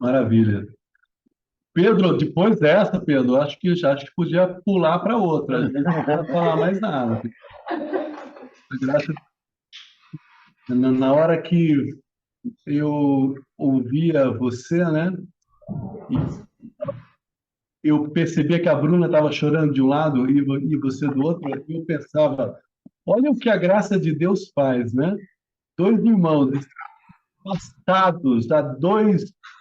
Maravilha. Pedro, depois dessa, Pedro, acho que podia pular para outra. A gente não precisa falar mais nada. Graças- Na hora que eu ouvia você, né? E eu percebia que a Bruna estava chorando de um lado e você do outro, e eu pensava, olha o que a graça de Deus faz, né? Dois irmãos afastados a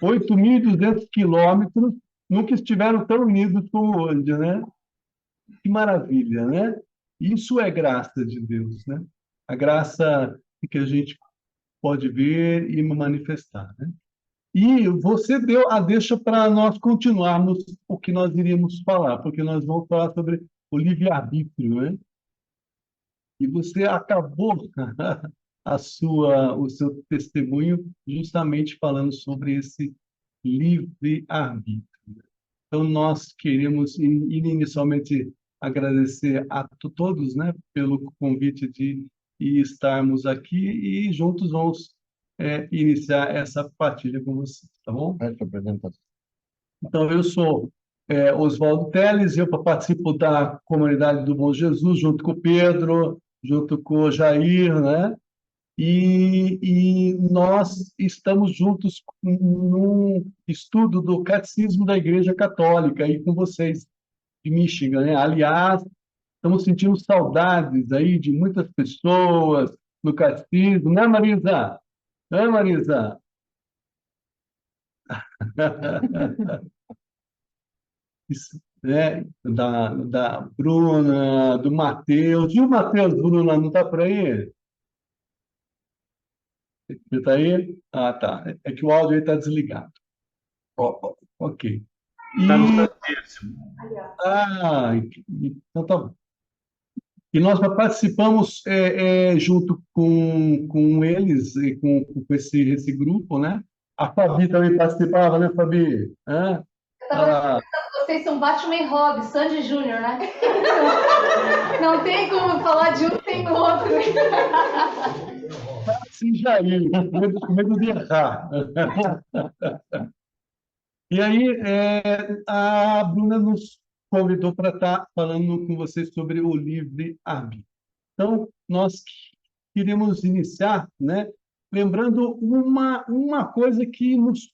8.200 quilômetros, nunca estiveram tão unidos como hoje, né? Que maravilha, né? Isso é graça de Deus, né? A graça que a gente pode ver e manifestar, né? E você deu a deixa para nós continuarmos o que nós iríamos falar, porque nós vamos falar sobre o livre-arbítrio, né? E você acabou o seu testemunho justamente falando sobre esse livre-arbítrio. Então, nós queremos inicialmente agradecer a todos, né, pelo convite de estarmos aqui e juntos vamos iniciar essa partilha com vocês, tá bom? Essa apresentação. Então, eu sou Oswaldo Teles, eu participo da comunidade do Bom Jesus, junto com o Pedro, junto com o Jair, né? E nós estamos juntos num estudo do Catecismo da Igreja Católica, aí com vocês de Michigan, né? Aliás, estamos sentindo saudades aí de muitas pessoas no Catecismo, né, Marisa? Né, Marisa? Isso, né? Da Bruna, do Matheus. E o Matheus, Bruna, não está por aí? Você está aí? Ah, tá. É que o áudio aí está desligado. Ok. Está no E, santíssimo. então tá bom. E nós participamos junto com eles, e com esse grupo, né? A Fabi também participava, né, Fabi? Hã? Eu estava Ela, pensando, vocês são Batman e Robin, Sandy Júnior, né? Não tem como falar de um sem o outro. sim, Jair, com medo de errar. E aí, a Bruna nos convidou para estar falando com vocês sobre o livre-arbítrio. Então, nós queríamos iniciar, né, lembrando uma coisa que nos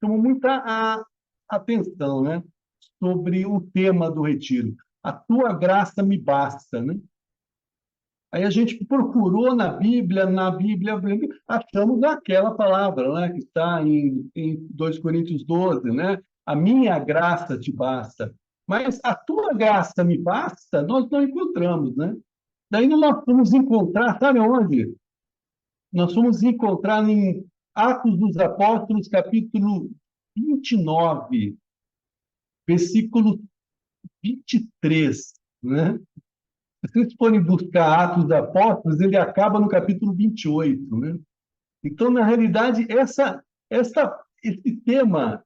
chamou muita atenção, né, sobre o tema do retiro. A tua graça me basta, né? Aí a gente procurou na Bíblia, achamos aquela palavra, né, que está em 2 Coríntios 12, né? A minha graça te basta. Mas a tua graça me basta, nós não encontramos, né? Daí nós fomos encontrar, sabe onde? Nós fomos encontrar em Atos dos Apóstolos, capítulo 29, versículo 23, né? Se vocês forem buscar Atos dos Apóstolos, ele acaba no capítulo 28, né? Então, na realidade, esse tema,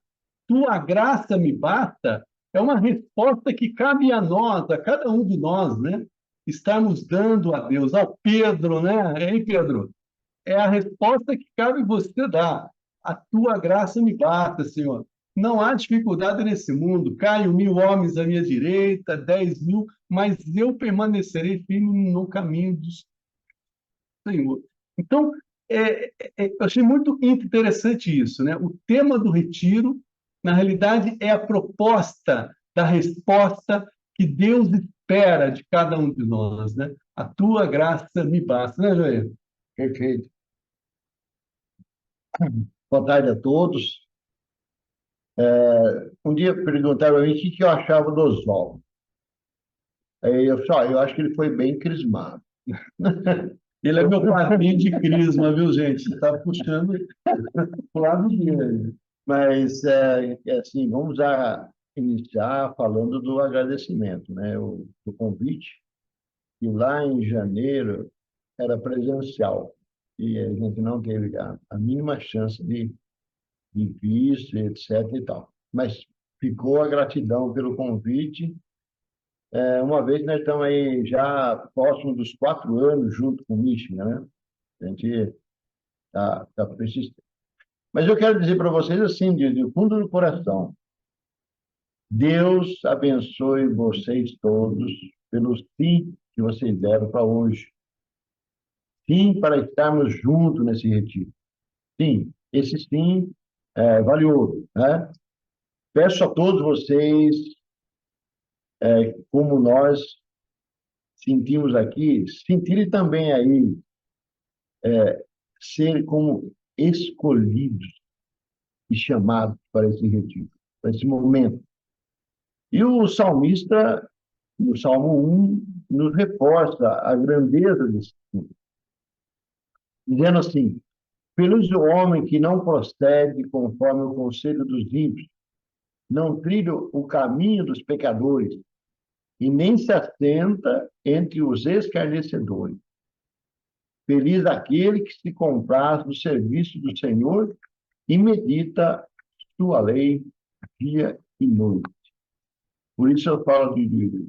tua graça me basta, é uma resposta que cabe a nós, a cada um de nós, né? Estarmos dando a Deus, ao Pedro, né? Hein, Pedro? É a resposta que cabe você dar. A tua graça me basta, Senhor. Não há dificuldade nesse mundo. Caio 1.000 homens à minha direita, 10.000, mas eu permanecerei firme no caminho do Senhor. Então, eu achei muito interessante isso, né? O tema do retiro, na realidade, é a proposta da resposta que Deus espera de cada um de nós, né? A tua graça me basta, né, Joel? Perfeito. Boa tarde a todos. Um dia perguntaram a mim o que eu achava do Oswaldo. Aí eu acho que ele foi bem crismado. Ele é meu padrinho de crisma, viu, gente? Está puxando para o lado dele. Mas, assim, vamos iniciar falando do agradecimento, né? Do convite, que lá em janeiro era presencial e a gente não teve a mínima chance de visto, etc. e tal. Mas ficou a gratidão pelo convite. Uma vez nós estamos aí já próximo dos 4 anos junto com o Michigan, né? A gente está persistente. Mas eu quero dizer para vocês assim, do fundo do coração, Deus abençoe vocês todos pelo sim que vocês deram para hoje. Sim, para estarmos juntos nesse retiro. Sim, esse sim vale ouro, né? Peço a todos vocês, como nós sentimos aqui, sentirem também aí, ser como escolhidos e chamados para esse retiro, para esse momento. E o salmista, no Salmo 1, nos reforça a grandeza desse tempo, dizendo assim: feliz o homem que não procede conforme o conselho dos ímpios, não trilha o caminho dos pecadores, e nem se assenta entre os escarnecedores. Feliz aquele que se compraz no serviço do Senhor e medita sua lei dia e noite. Por isso eu falo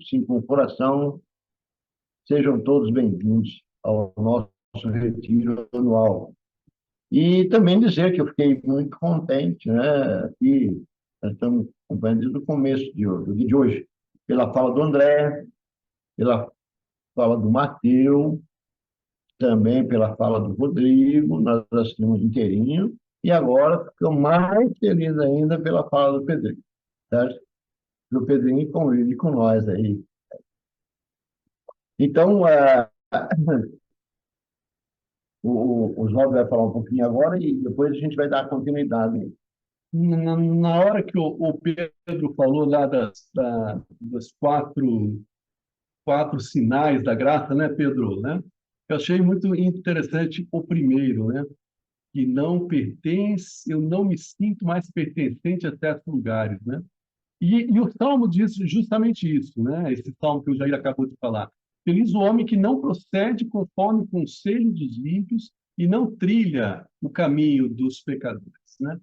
sim, com o coração, sejam todos bem-vindos ao nosso retiro anual. E também dizer que eu fiquei muito contente, né? E nós estamos acompanhando desde o começo de hoje, pela fala do André, pela fala do Mateus, também pela fala do Rodrigo, nós assistimos inteirinho, e agora ficamos mais felizes ainda pela fala do Pedrinho, certo? O Pedrinho convive com nós aí. Então, o Oswaldo vai falar um pouquinho agora e depois a gente vai dar continuidade. Na hora que o Pedro falou lá das quatro sinais da graça, né, Pedro, né? Eu achei muito interessante o primeiro, né? Que não pertence, eu não me sinto mais pertencente a certos lugares, né? E o Salmo diz justamente isso, né? Esse Salmo que o Jair acabou de falar. Feliz o homem que não procede conforme o conselho dos ímpios e não trilha o caminho dos pecadores, né?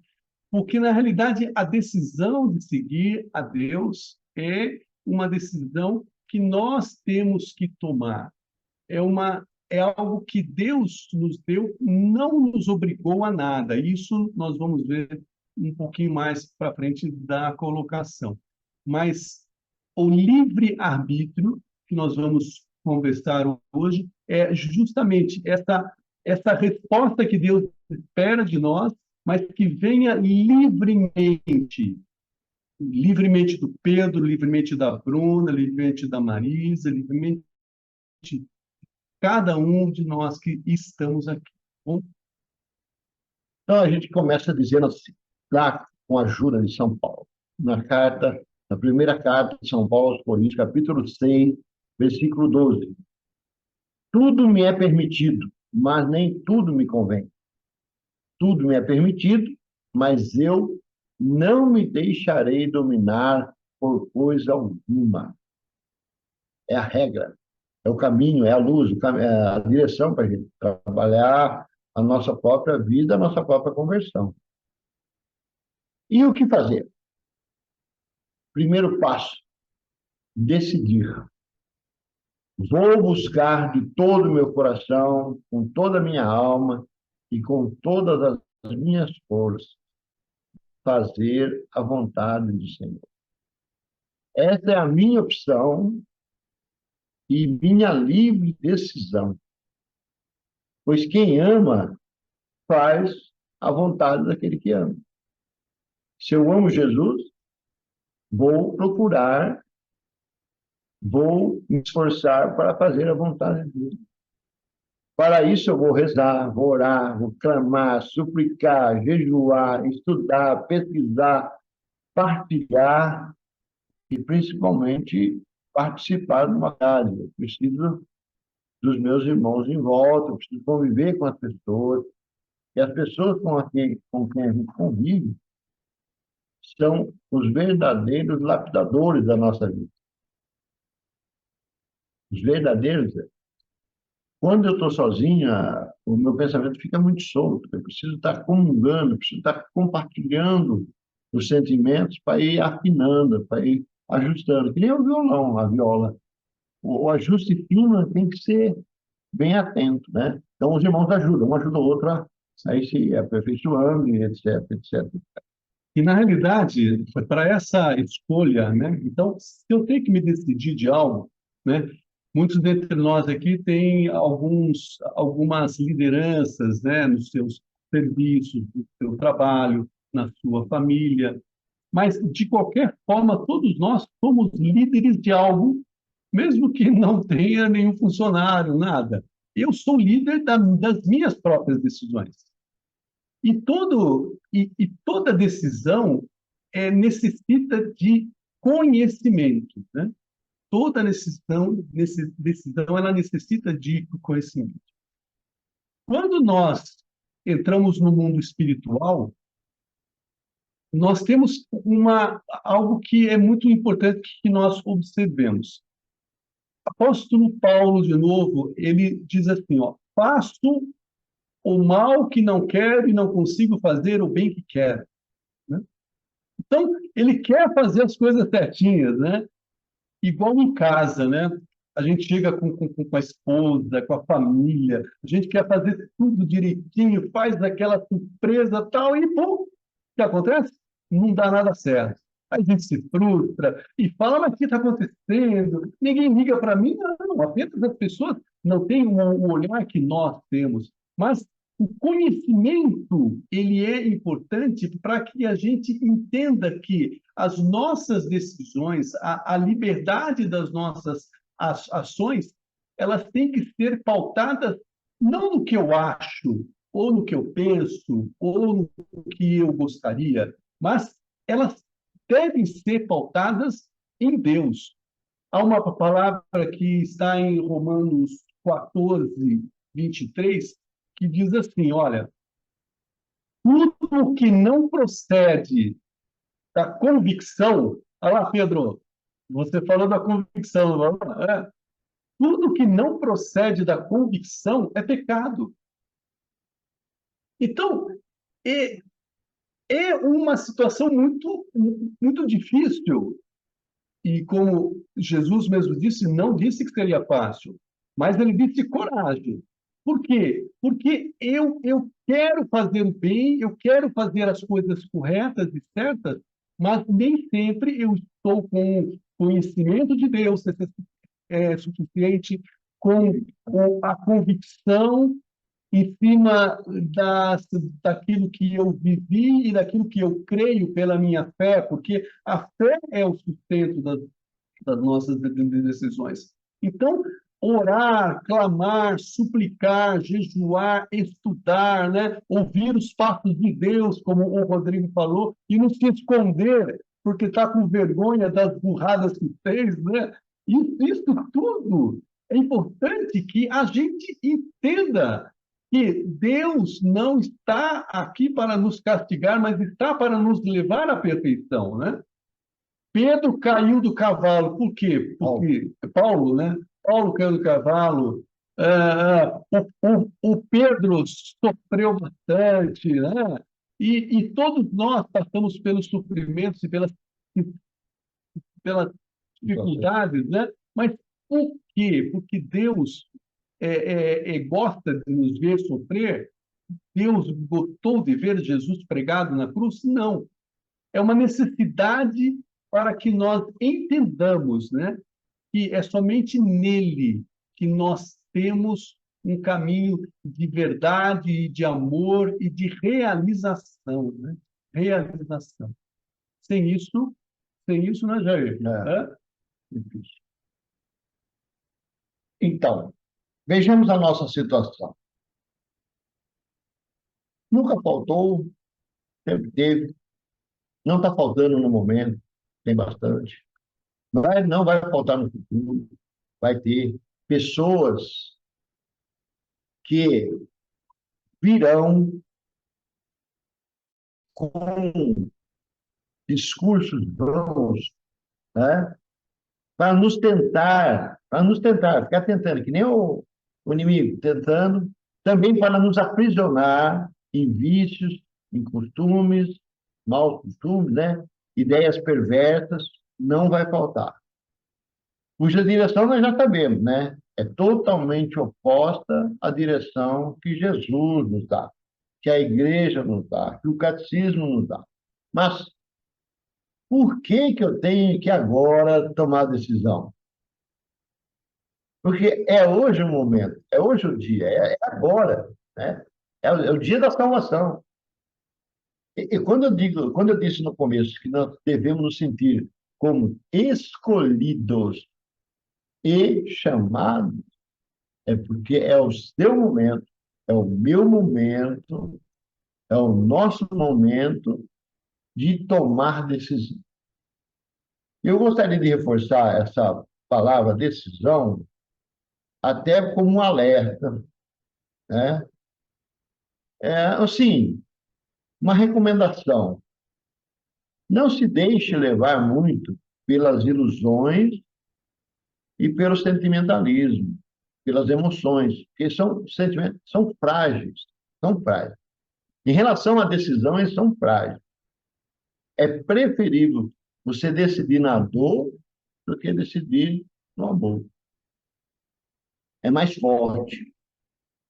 Porque, na realidade, a decisão de seguir a Deus é uma decisão que nós temos que tomar. É algo que Deus nos deu, não nos obrigou a nada. Isso nós vamos ver um pouquinho mais para frente da colocação. Mas o livre-arbítrio, que nós vamos conversar hoje, é justamente essa resposta que Deus espera de nós, mas que venha livremente do Pedro, livremente da Bruna, livremente da Marisa, livremente de cada um de nós que estamos aqui. Bom, Então, a gente começa dizendo assim, lá com a ajuda de São Paulo, na primeira carta de São Paulo aos Coríntios, capítulo 6, versículo 12. Tudo me é permitido, mas nem tudo me convém. Tudo me é permitido, mas eu não me deixarei dominar por coisa alguma. É a regra, é o caminho, é a luz, é a direção para a gente trabalhar a nossa própria vida, a nossa própria conversão. E o que fazer? Primeiro passo, decidir. Vou buscar de todo o meu coração, com toda a minha alma e com todas as minhas forças, fazer a vontade do Senhor. Essa é a minha opção e minha livre decisão. Pois quem ama faz a vontade daquele que ama. Se eu amo Jesus, vou procurar, vou me esforçar para fazer a vontade dele. Para isso eu vou rezar, vou orar, vou clamar, suplicar, jejuar, estudar, pesquisar, partilhar e principalmente participar de uma casa. Eu preciso dos meus irmãos em volta, eu preciso conviver com as pessoas. E as pessoas com quem a gente convive são os verdadeiros lapidadores da nossa vida. Os verdadeiros. Quando eu estou sozinha, o meu pensamento fica muito solto. Eu preciso estar comungando, eu preciso estar compartilhando os sentimentos para ir afinando, para ir ajustando. Que nem o violão, a viola. O ajuste fino tem que ser bem atento, né? Então, os irmãos ajudam, um ajuda o outro a aí se ir aperfeiçoando, e etc, etc. E, na realidade, para essa escolha, né? Então, se eu tenho que me decidir de algo, né? Muitos dentre nós aqui têm algumas lideranças, né? Nos seus serviços, no seu trabalho, na sua família. Mas, de qualquer forma, todos nós somos líderes de algo, mesmo que não tenha nenhum funcionário, nada. Eu sou líder das minhas próprias decisões. E toda decisão necessita de conhecimento, né? Toda decisão ela necessita de conhecimento. Quando nós entramos no mundo espiritual, nós temos algo que é muito importante que nós observemos. Apóstolo Paulo, de novo, ele diz assim, ó, faço o mal que não quero e não consigo fazer o bem que quero, né? Então, ele quer fazer as coisas certinhas, né? Igual em casa, né? A gente chega com a esposa, com a família, a gente quer fazer tudo direitinho, faz aquela surpresa tal, e pum, o que acontece? Não dá nada certo. Aí a gente se frustra e fala, mas o que está acontecendo? Ninguém liga para mim, não, apenas as pessoas não têm o olhar que nós temos. Mas o conhecimento, ele é importante para que a gente entenda que as nossas decisões, a liberdade das nossas ações, elas têm que ser pautadas não no que eu acho, ou no que eu penso, ou no que eu gostaria, mas elas devem ser pautadas em Deus. Há uma palavra que está em Romanos 14, 23, que diz assim, olha, tudo que não procede da convicção, olha lá, Pedro, você falou da convicção, não é? Tudo que não procede da convicção é pecado. Então, é, é uma situação muito difícil. E como Jesus mesmo disse, não disse que seria fácil, mas ele disse coragem. Por quê? Porque eu quero fazer o bem, eu quero fazer as coisas corretas e certas, mas nem sempre eu estou com conhecimento de Deus suficiente, com a convicção em cima daquilo que eu vivi e daquilo que eu creio pela minha fé, porque a fé é o sustento das nossas decisões. Então, orar, clamar, suplicar, jejuar, estudar, né? Ouvir os passos de Deus, como o Rodrigo falou, e não se esconder, porque está com vergonha das burradas que fez, né? Isso tudo é importante que a gente entenda que Deus não está aqui para nos castigar, mas está para nos levar à perfeição, né? Pedro caiu do cavalo, por quê? Porque Paulo, né? Paulo caiu do cavalo. O Pedro sofreu bastante, né? E todos nós passamos pelos sofrimentos e pelas dificuldades, né? Mas por quê? Porque Deus gosta de nos ver sofrer? Deus gostou de ver Jesus pregado na cruz? Não. É uma necessidade para que nós entendamos, né, que é somente nele que nós temos um caminho de verdade, de amor e de realização, né? Realização. Sem isso, né, Jair? É, difícil. Então, vejamos a nossa situação. Nunca faltou, sempre teve, não está faltando no momento, tem bastante. Não vai faltar no futuro, vai ter pessoas que virão com discursos bons, né? Para nos tentar, ficar tentando, que nem o inimigo, tentando, também para nos aprisionar em vícios, em costumes, maus costumes, né? Ideias perversas, não vai faltar. Cuja direção nós já sabemos, né? É totalmente oposta à direção que Jesus nos dá. que a igreja nos dá, que o catecismo nos dá. Mas por que que eu tenho que agora tomar decisão? Porque é hoje o momento, é hoje o dia, é agora, né? É o dia da salvação. E quando eu disse no começo que nós devemos nos sentir como escolhidos e chamados, é porque é o seu momento, é o meu momento, é o nosso momento de tomar decisão. Eu gostaria de reforçar essa palavra decisão até como um alerta, né? Assim, uma recomendação. Não se deixe levar muito pelas ilusões e pelo sentimentalismo, pelas emoções, porque são sentimentos, são frágeis, são frágeis. Em relação à decisão, eles são frágeis. É preferível você decidir na dor do que decidir no amor. É mais forte,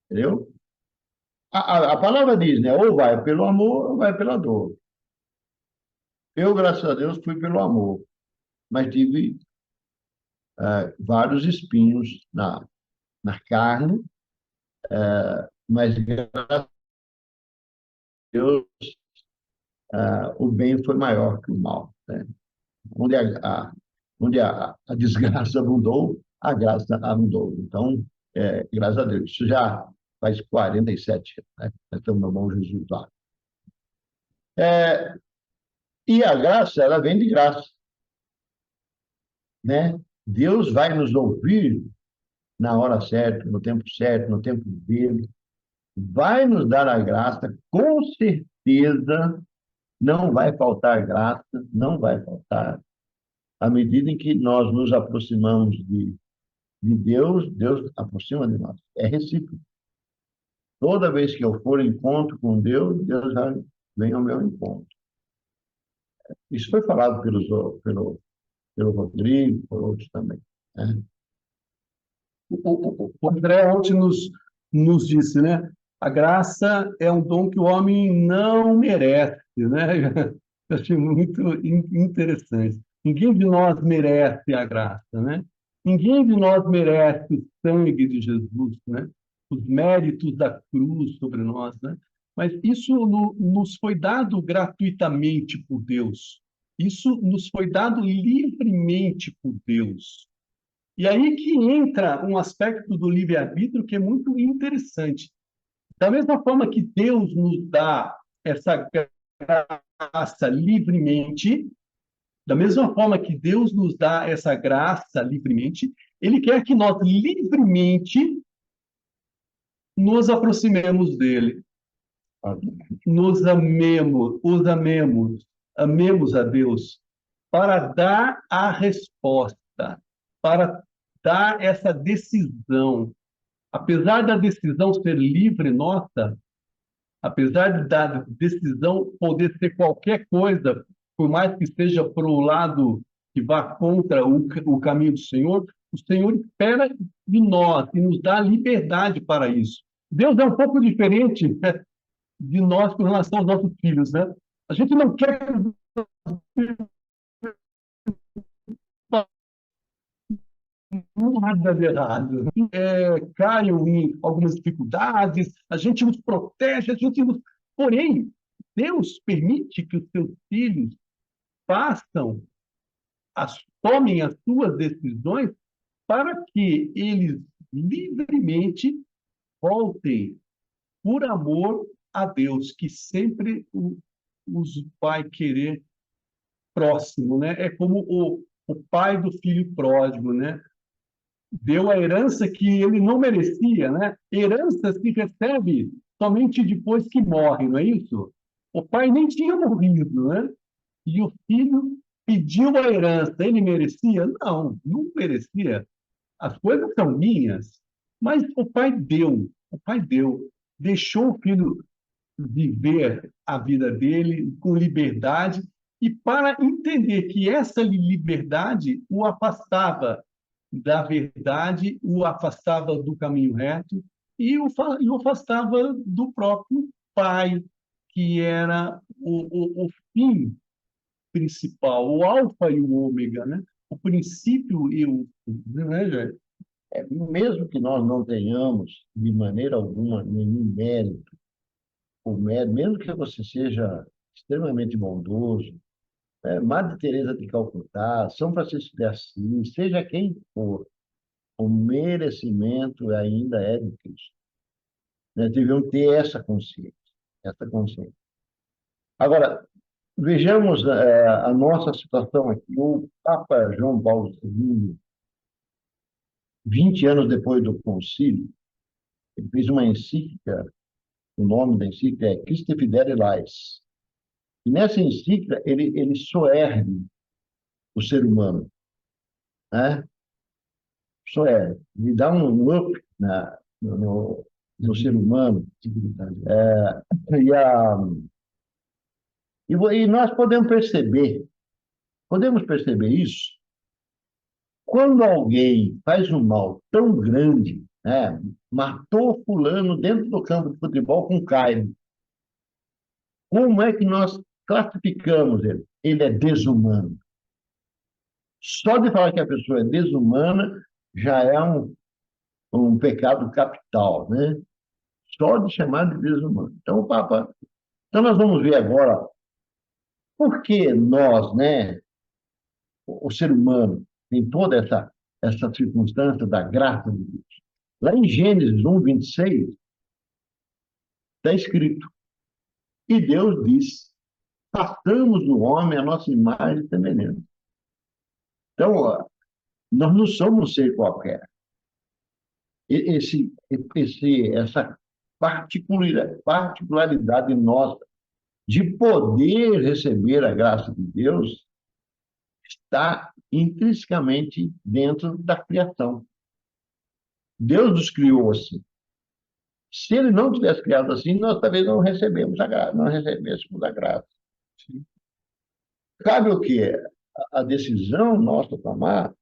entendeu? A palavra diz, né? Ou vai pelo amor ou vai pela dor. Eu, graças a Deus, fui pelo amor, mas tive vários espinhos na carne, mas graças a Deus o bem foi maior que o mal, né? Onde a desgraça abundou, a graça abundou. Então, graças a Deus, isso já faz 47 anos, né? Nós estamos no bom Jesus lá. E a graça, ela vem de graça, né? Deus vai nos ouvir na hora certa, no tempo dele, vai nos dar a graça, com certeza não vai faltar graça, não vai faltar. À medida em que nós nos aproximamos de Deus, Deus aproxima de nós. É recíproco. Toda vez que eu for em encontro com Deus, Deus vem ao meu encontro. Isso foi falado pelo Rodrigo, por outros também, né? O André ontem nos disse, né? A graça é um dom que o homem não merece, né? Eu achei muito interessante. Ninguém de nós merece a graça, né? Ninguém de nós merece o sangue de Jesus, né? Os méritos da cruz sobre nós, né? Mas isso nos foi dado gratuitamente por Deus. Isso nos foi dado livremente por Deus. E aí que entra um aspecto do livre-arbítrio que é muito interessante. Da mesma forma que Deus nos dá essa graça livremente, da mesma forma que Deus nos dá essa graça livremente, Ele quer que nós livremente nos aproximemos dele, amemos a Deus, para dar a resposta, para dar essa decisão. Apesar da decisão ser livre nossa, apesar da decisão poder ser qualquer coisa, por mais que seja para o lado que vá contra o caminho do Senhor, o Senhor espera de nós e nos dá liberdade para isso. Deus é um pouco diferente, né, de nós com relação aos nossos filhos, né? A gente não quer que os nada de errado. Caiam em algumas dificuldades, a gente os protege, Porém, Deus permite que os seus filhos façam, tomem as suas decisões para que eles livremente voltem por amor a Deus, que sempre os vai querer próximo, né? É como o pai do filho pródigo, né? Deu a herança que ele não merecia, né? Herança se recebe somente depois que morre, não é isso? O pai nem tinha morrido, né? E o filho pediu a herança. Ele merecia? Não, não merecia. As coisas são minhas. Mas o pai deu. O pai deu. Deixou o filho viver a vida dele com liberdade e para entender que essa liberdade o afastava da verdade, o afastava do caminho reto e o afastava do próprio pai, que era o fim principal, o alfa e o ômega, né? O princípio e o fim, né, Jair? Mesmo que nós não tenhamos, de maneira alguma, nenhum mérito, mesmo que você seja extremamente bondoso, Madre Teresa de Calcutá, São Francisco de Assis, seja quem for, o merecimento ainda é de Cristo. Nós devemos ter essa consciência, essa consciência. Agora, vejamos a nossa situação aqui. O Papa João Paulo II, 20 anos depois do concílio, ele fez uma encíclica, o nome da encíclica é Christe Fidele Lais. E nessa encíclica, ele soergue o ser humano, né? Soergue. Ele dá um up no ser humano. E nós podemos perceber isso quando alguém faz um mal tão grande, né? Matou fulano dentro do campo de futebol com Caio. Como é que nós classificamos ele? Ele é desumano. Só de falar que a pessoa é desumana já é um pecado capital, né? Só de chamar de desumano. Então, então nós vamos ver agora por que nós, né, o ser humano, tem toda essa circunstância da graça de Deus. Lá em Gênesis 1, 26, está escrito: E Deus disse: façamos o homem a nossa imagem e semelhança. Então, nós não somos um ser qualquer. Essa particularidade nossa de poder receber a graça de Deus está intrinsecamente dentro da criação. Deus nos criou assim. Se ele não tivesse criado assim, nós talvez não recebêssemos a graça. Sim. Cabe o quê? A decisão nossa tomar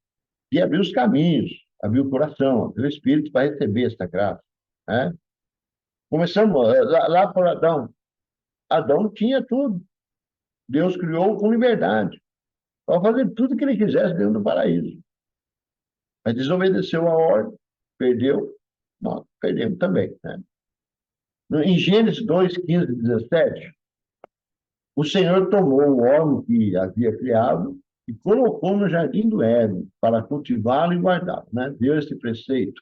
de abrir os caminhos, abrir o coração, abrir o espírito para receber essa graça, né? Começamos lá por Adão. Adão tinha tudo. Deus criou com liberdade para fazer tudo que ele quisesse dentro do paraíso. Mas desobedeceu a ordem, perdeu, nós perdemos também, né? Em Gênesis 2, 15 e 17, o Senhor tomou o homem que havia criado e colocou no jardim do Éden para cultivá-lo e guardá-lo, né? Deu esse preceito: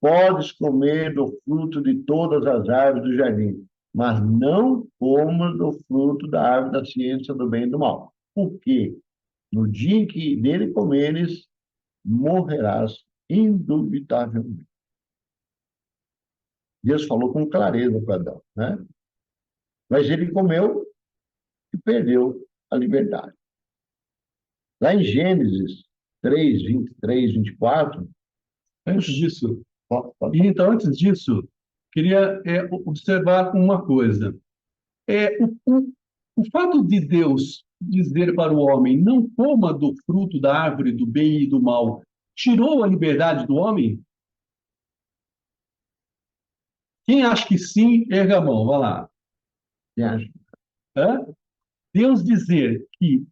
podes comer do fruto de todas as árvores do jardim, mas não comas do fruto da árvore da ciência do bem e do mal. Por quê? No dia em que dele comeres, morrerás indubitavelmente. Deus falou com clareza para Adão, né? Mas ele comeu e perdeu a liberdade. Lá em Gênesis 3, 23, 24... Antes disso, antes disso, queria observar uma coisa. O fato de Deus dizer para o homem, não coma do fruto da árvore do bem e do mal, tirou a liberdade do homem? Quem acha que sim, erga a mão, vai lá. Hã? Deus dizer que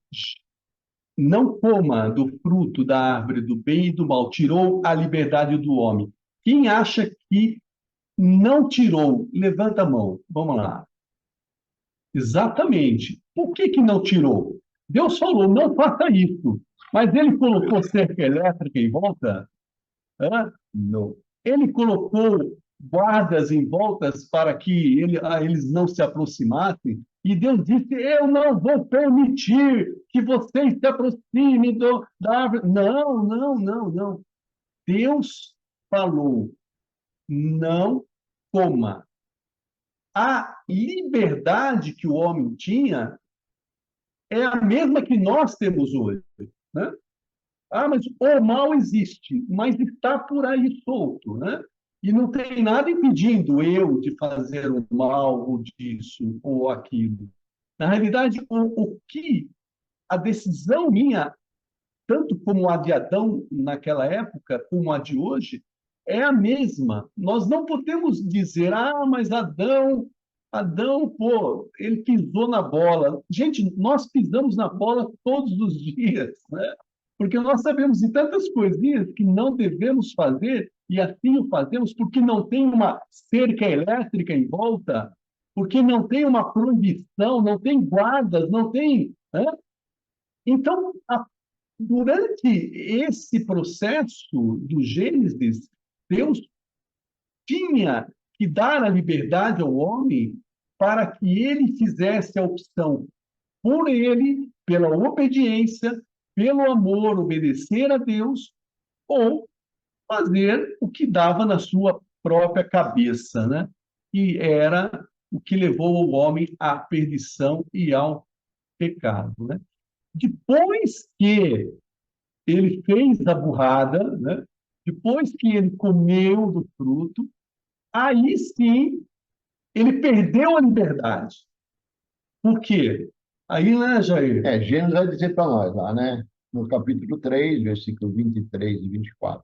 não coma do fruto da árvore do bem e do mal, tirou a liberdade do homem. Quem acha que não tirou, levanta a mão. Vamos lá. Exatamente. Por que não tirou? Deus falou, não faça isso. Mas ele colocou cerca elétrica em volta? Hã? Não. Ele colocou guardas em voltas para que eles não se aproximassem? E Deus disse, eu não vou permitir que vocês se aproximem da árvore. Não, não, não, não. Deus falou, não coma. A liberdade que o homem tinha é a mesma que nós temos hoje, né? Ah, mas o mal existe, mas está por aí solto, né? E não tem nada impedindo eu de fazer o mal, ou disso, ou aquilo. Na realidade, o que a decisão minha, tanto como a de Adão naquela época, como a de hoje, é a mesma. Nós não podemos dizer, mas Adão Adão, pô, ele pisou na bola. Gente, nós pisamos na bola todos os dias, né? Porque nós sabemos de tantas coisinhas que não devemos fazer e assim o fazemos porque não tem uma cerca elétrica em volta, porque não tem uma proibição, não tem guardas, não tem, né? Então, durante esse processo do Gênesis, Deus tinha que dar a liberdade ao homem para que ele fizesse a opção por ele, pela obediência, pelo amor, obedecer a Deus, ou fazer o que dava na sua própria cabeça, né? E era o que levou o homem à perdição e ao pecado, né? Depois que ele fez a burrada, né? Depois que ele comeu do fruto, aí sim ele perdeu a liberdade. Por quê? Aí, né, Jair? Gênesis vai dizer para nós lá, né? No capítulo 3, versículo 23 e 24.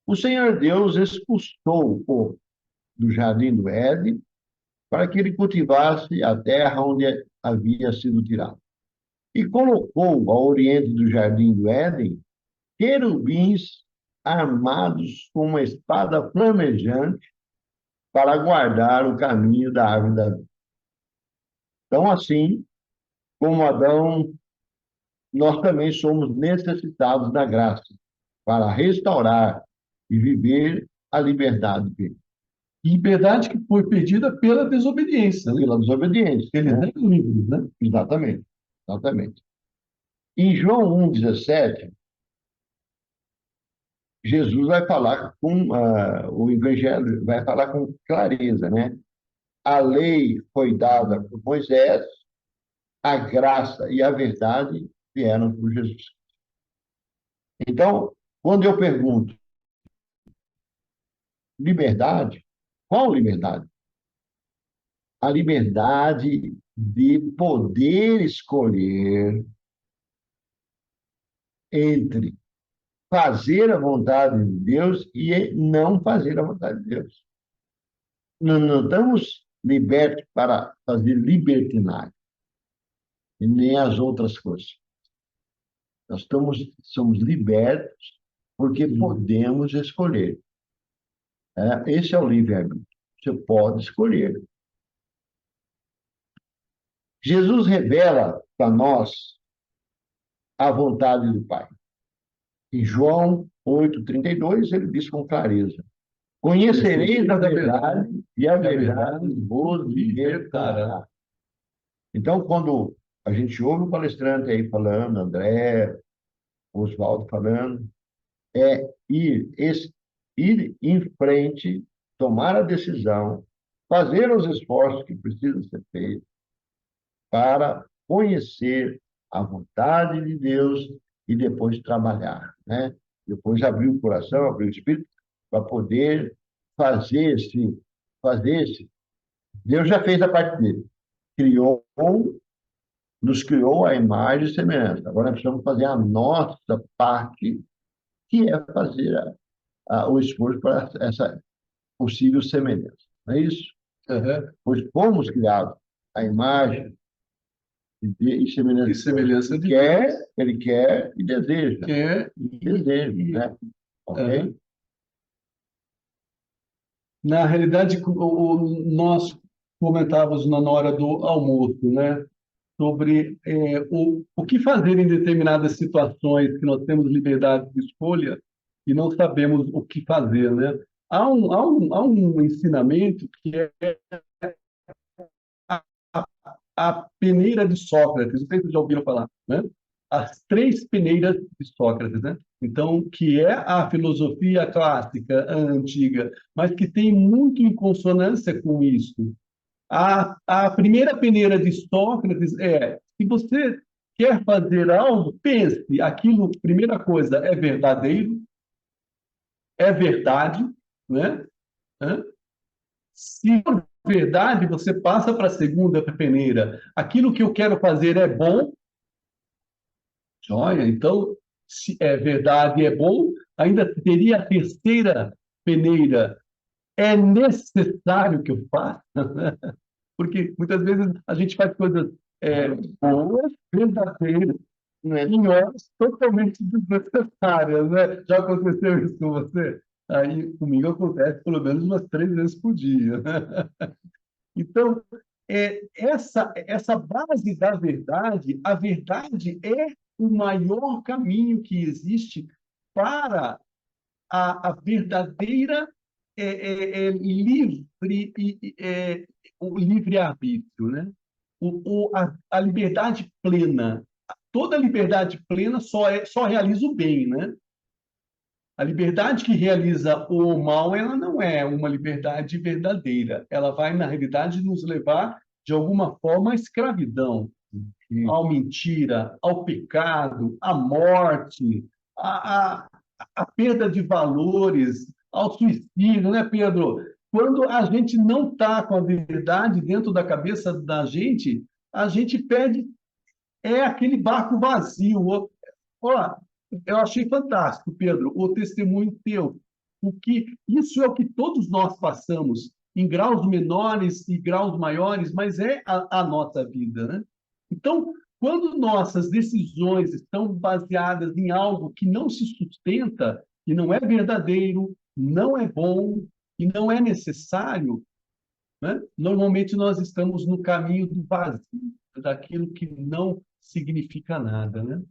O Senhor Deus expulsou o povo do jardim do Éden para que ele cultivasse a terra onde havia sido tirado. E colocou ao oriente do jardim do Éden querubins armados com uma espada flamejante para guardar o caminho da árvore da vida. Então, assim como Adão, nós também somos necessitados da graça para restaurar e viver a liberdade dele. Liberdade que foi perdida pela desobediência, né? Pela desobediência. Eles Né? eram livres, né? Exatamente, exatamente. Em João 1,17, Jesus vai falar com o Evangelho, vai falar com clareza, né? A lei foi dada por Moisés, a graça e a verdade vieram por Jesus. Então, quando eu pergunto liberdade, qual liberdade? A liberdade de poder escolher entre fazer a vontade de Deus e não fazer a vontade de Deus. Não estamos libertos para fazer libertinagem, e nem as outras coisas. Nós somos libertos porque podemos escolher. Esse é o livre-arbítrio. Você pode escolher. Jesus revela para nós a vontade do Pai. Em João 8,32, ele diz com clareza: conhecereis a verdade e a verdade vos libertará. Então, quando a gente ouve o palestrante aí falando, André, Oswaldo falando, ir em frente, tomar a decisão, fazer os esforços que precisam ser feitos para conhecer a vontade de Deus e depois trabalhar, né? Depois abrir o coração, abrir o espírito para poder fazer esse. Deus já fez a parte dele. Nos criou a imagem e semelhança. Agora nós precisamos fazer a nossa parte, que é fazer o esforço para essa possível semelhança. Não é isso? Uhum. Pois fomos criados à imagem e semelhança. E semelhança de Ele quer e deseja. Né? Ok? Uhum. Na realidade, nós comentávamos na hora do almoço, né? Sobre o que fazer em determinadas situações que nós temos liberdade de escolha e não sabemos o que fazer, né? Há um ensinamento que é a peneira de Sócrates, não sei se vocês já ouviram falar, né? As três peneiras de Sócrates, né? Então, que é a filosofia clássica, a antiga, mas que tem muito em consonância com isso. A primeira peneira de Sócrates é: se você quer fazer algo, pense, aquilo, primeira coisa, é verdadeiro, é verdade, né? Se for verdade, você passa para a segunda peneira. Aquilo que eu quero fazer é bom, joia, então, se é verdade e é bom, ainda teria a terceira peneira. É necessário que eu faça? Porque muitas vezes a gente faz coisas boas, verdadeiras, Não é? em horas totalmente desnecessárias, né? Já aconteceu isso com você? Aí comigo acontece pelo menos umas 3 vezes por dia, né? Então, essa base da verdade, a verdade é o maior caminho que existe para a verdadeira o livre-arbítrio, né? A liberdade plena. Toda liberdade plena só realiza o bem, né? A liberdade que realiza o mal, ela não é uma liberdade verdadeira. Ela vai, na realidade, nos levar, de alguma forma, à escravidão, à mentira, ao pecado, à morte, à, à, à perda de valores, ao suicídio, né, Pedro? Quando a gente não está com a verdade dentro da cabeça da gente, a gente perde aquele barco vazio. Ó, eu achei fantástico, Pedro, o testemunho teu. Isso é o que todos nós passamos, em graus menores e graus maiores, mas é a nossa vida, né? Então, quando nossas decisões estão baseadas em algo que não se sustenta, que não é verdadeiro, não é bom e não é necessário, né? Normalmente nós estamos no caminho do vazio, daquilo que não significa nada, né?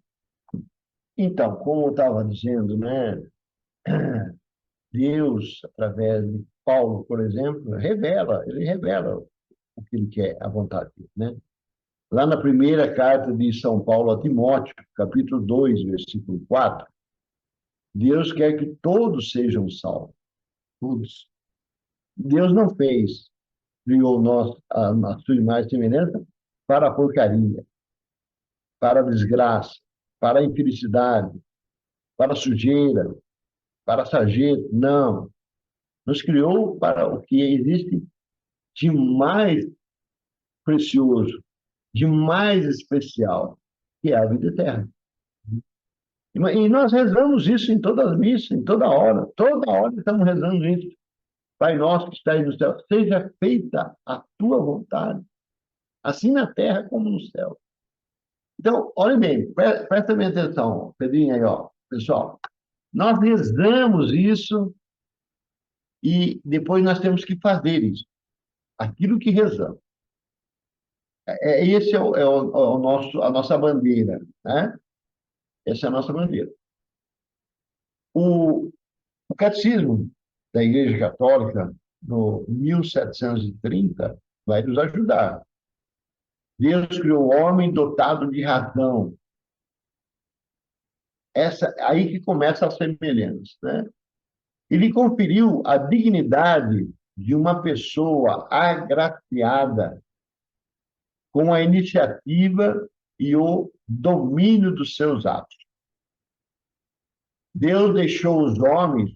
Então, como eu estava dizendo, né, Deus, através de Paulo, por exemplo, ele revela o que ele quer, a vontade dele, né? Lá na primeira carta de São Paulo a Timóteo, capítulo 2, versículo 4, Deus quer que todos sejam salvos, todos. Deus não criou nós, a sua imagem e semelhança, para a porcaria, para a desgraça, para a infelicidade, para a sujeira, para a sarjeta. Não. Nos criou para o que existe de mais precioso, de mais especial, que é a vida eterna. E nós rezamos isso em todas as missas, em toda hora estamos rezando isso. Pai nosso que está aí no céu, seja feita a tua vontade, assim na terra como no céu. Então, olhem bem, presta bem atenção, Pedrinho aí, ó, pessoal. Nós rezamos isso e depois nós temos que fazer isso, aquilo que rezamos. Esse é o nosso, a nossa bandeira, né? Essa é a nossa bandeira. O catecismo da Igreja Católica, no 1730, vai nos ajudar. Deus criou o homem dotado de razão. Aí que começa a semelhança, né? Ele conferiu a dignidade de uma pessoa agraciada com a iniciativa e o domínio dos seus atos. Deus deixou os homens,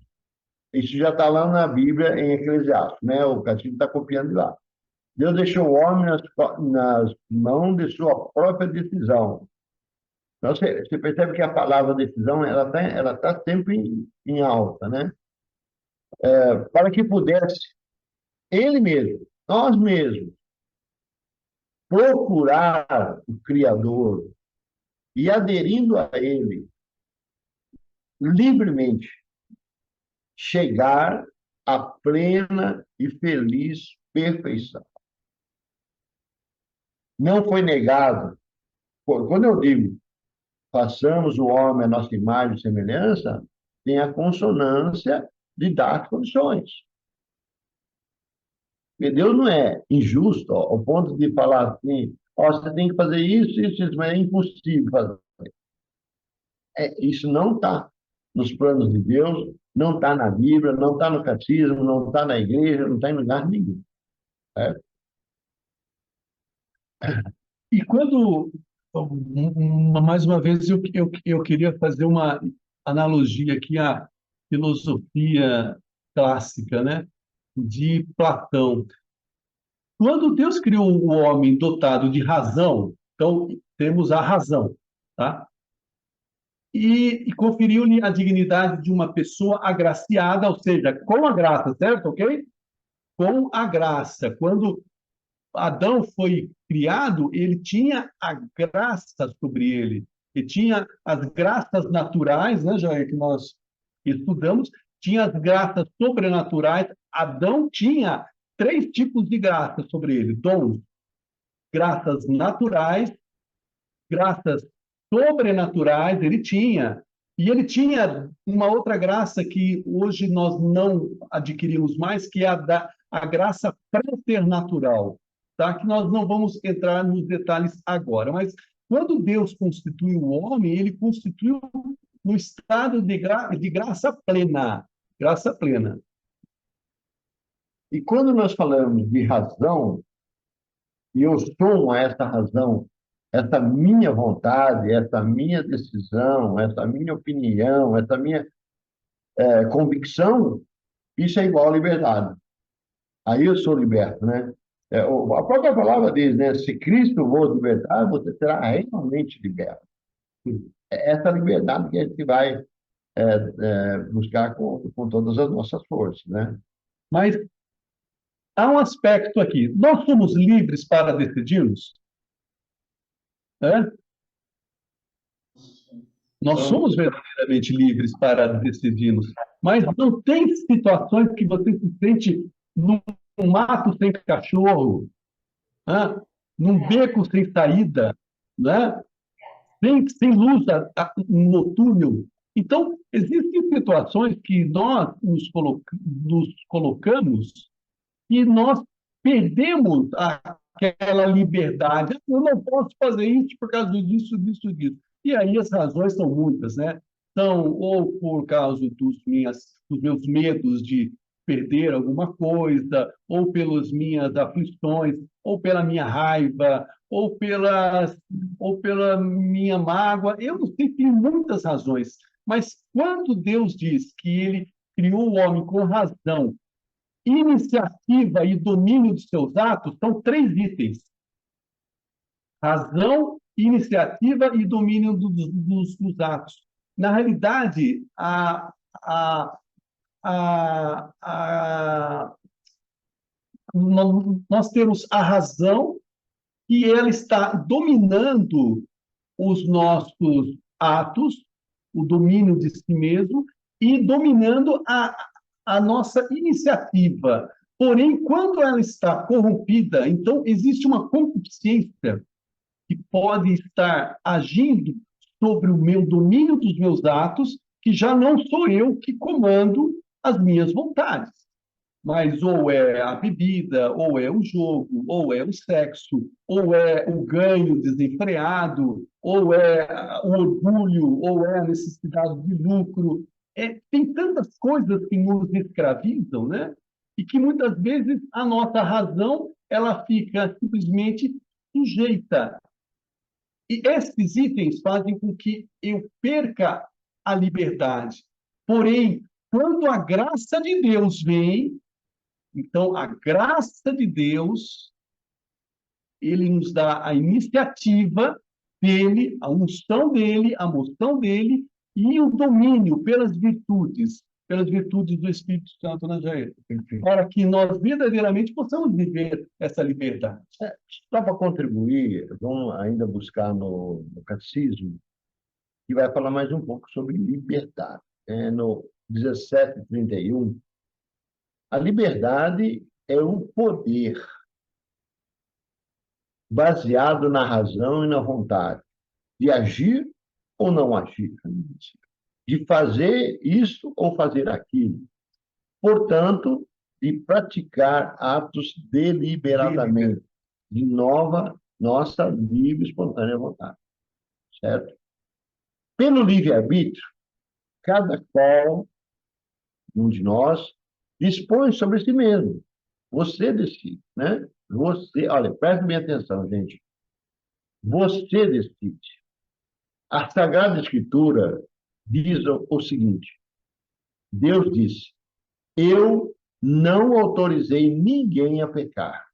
isso já está lá na Bíblia, em Eclesiastes, né? O catecismo está copiando de lá. Deus deixou o homem nas mãos de sua própria decisão. Então, você percebe que a palavra decisão ela tá sempre em alta, né? Para que pudesse ele mesmo, nós mesmos, procurar o Criador e aderindo a ele livremente, chegar à plena e feliz perfeição. Não foi negado. Quando eu digo façamos o homem a nossa imagem e semelhança, tem a consonância de dar condições. Porque Deus não é injusto ao ponto de falar assim, você tem que fazer isso, mas é impossível fazer. Isso não está nos planos de Deus, não está na Bíblia, não está no catecismo, não está na igreja, não está em lugar nenhum. Certo? E quando, mais uma vez, eu queria fazer uma analogia aqui à filosofia clássica, né, de Platão. Quando Deus criou o homem dotado de razão, então temos a razão, tá? E conferiu-lhe a dignidade de uma pessoa agraciada, ou seja, com a graça, certo? Ok? Com a graça. Quando Adão foi criado, ele tinha a graça sobre ele. Ele tinha as graças naturais, né, Jair, que nós estudamos, tinha as graças sobrenaturais. Adão tinha três tipos de graças sobre ele: dons, graças naturais, graças sobrenaturais, ele tinha. E ele tinha uma outra graça que hoje nós não adquirimos mais, que é a graça preternatural, tá? Que nós não vamos entrar nos detalhes agora. Mas quando Deus constituiu o homem, ele constituiu no estado de graça plena. Graça plena. E quando nós falamos de razão, e eu somo a essa razão, essa minha vontade, essa minha decisão, essa minha opinião, essa minha convicção, isso é igual à liberdade. Aí eu sou liberto, né? A própria palavra diz, né? Se Cristo vos libertar, você será realmente liberto. É essa liberdade que a gente vai buscar com todas as nossas forças, né? Mas há um aspecto aqui. Nós somos livres para decidirmos? É? Nós somos verdadeiramente livres para decidirmos, mas não tem situações que você se sente num mato sem cachorro, né? Num beco sem saída, né? Sem luz no túnel. Então, existem situações que nós nos colocamos e nós perdemos aquela liberdade. Eu não posso fazer isso por causa disso, disso, disso. E aí as razões são muitas, né? São ou por causa dos meus medos de perder alguma coisa, ou pelas minhas aflições, ou pela minha raiva, ou pela minha mágoa. Eu não sei, tem muitas razões. Mas quando Deus diz que ele criou o homem com razão, iniciativa e domínio de seus atos, são três itens: razão, iniciativa e domínio dos atos. Na realidade, a, a, nós temos a razão, e ela está dominando os nossos atos, o domínio de si mesmo, e dominando a nossa iniciativa. Porém, quando ela está corrompida, então existe uma concupiscência que pode estar agindo sobre o meu domínio dos meus atos, que já não sou eu que comando as minhas vontades. Mas ou é a bebida, ou é o jogo, ou é o sexo, ou é o ganho desenfreado, ou é o orgulho, ou é a necessidade de lucro. Tem tantas coisas que nos escravizam, né? E que muitas vezes a nossa razão ela fica simplesmente sujeita. E esses itens fazem com que eu perca a liberdade. Porém, quando a graça de Deus vem, então, a graça de Deus, ele nos dá a iniciativa dele, a unção dele, a moção dele e o domínio pelas virtudes do Espírito Santo na Jair, para que nós verdadeiramente possamos viver essa liberdade. Só para contribuir, vamos ainda buscar no Catecismo, que vai falar mais um pouco sobre liberdade. No 1731, a liberdade é um poder baseado na razão e na vontade de agir ou não agir, de fazer isso ou fazer aquilo. Portanto, de praticar atos deliberadamente, de nossa livre e espontânea vontade. Certo? Pelo livre-arbítrio, cada qual, um de nós, dispõe sobre si mesmo. Você decide, né? Você, olha, preste bem atenção, gente. Você decide. A Sagrada Escritura diz o seguinte: Deus disse: eu não autorizei ninguém a pecar.